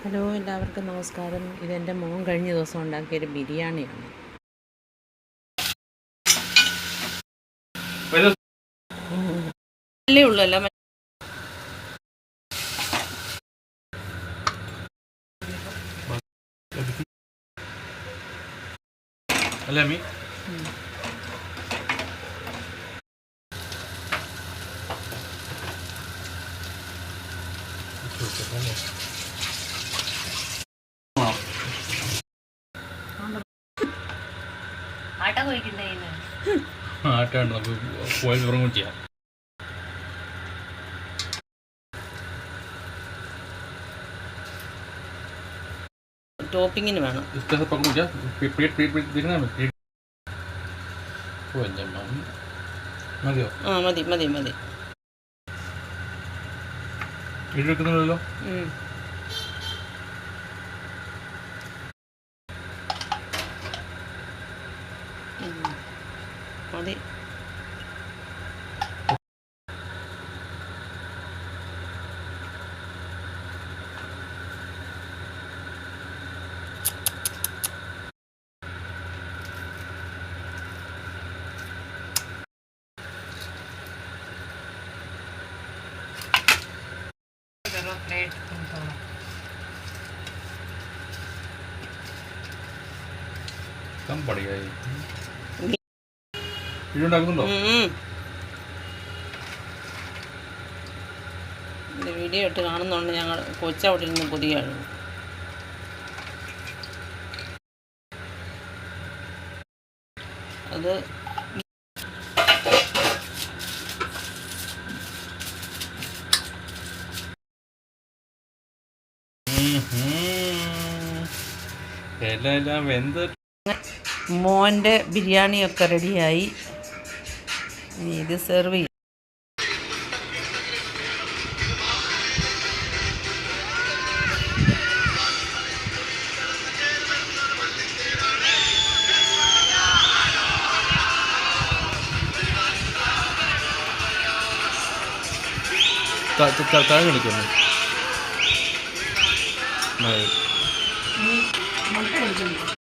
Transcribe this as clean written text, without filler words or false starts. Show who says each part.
Speaker 1: Hello, എല്ലാവർക്കും നമസ്കാരം. ഇതെൻ്റെ മോൻ കഴിഞ്ഞ ദിവസം ഉണ്ടാക്കിയൊരു ബിരിയാണിയാണ്. അല്ലേ ഉള്ളൂ അല്ല
Speaker 2: അല്ലേ മീ ആട്ടാണ്ട് നമുക്ക് പോയി ഉറങ്ങും ചെയ്യാം.
Speaker 1: ടോപ്പിങ്ങിന് വേണം.
Speaker 2: മതിയോ?
Speaker 1: ആ മതി മതി മതി.
Speaker 2: ഇടിവെക്കുന്നുണ്ടല്ലോ.
Speaker 1: മതി.
Speaker 2: പടിയായി ഇടുണ്ടാക്കുന്നുണ്ടോ?
Speaker 1: വീഡിയോ ഇട്ട് കാണുന്നതുകൊണ്ട് ഞങ്ങൾ കൊച്ചവിടെ ഇരുന്ന് പുതിയാണ്. അത്
Speaker 2: എല്ലാം വെന്ത്
Speaker 1: മോൻ്റെ ബിരിയാണിയൊക്കെ റെഡിയായി. ഇനി ഇത് സെർവ് ചെയ്യും.
Speaker 2: താഴെ എടുക്കുന്നു.
Speaker 1: മുട്ട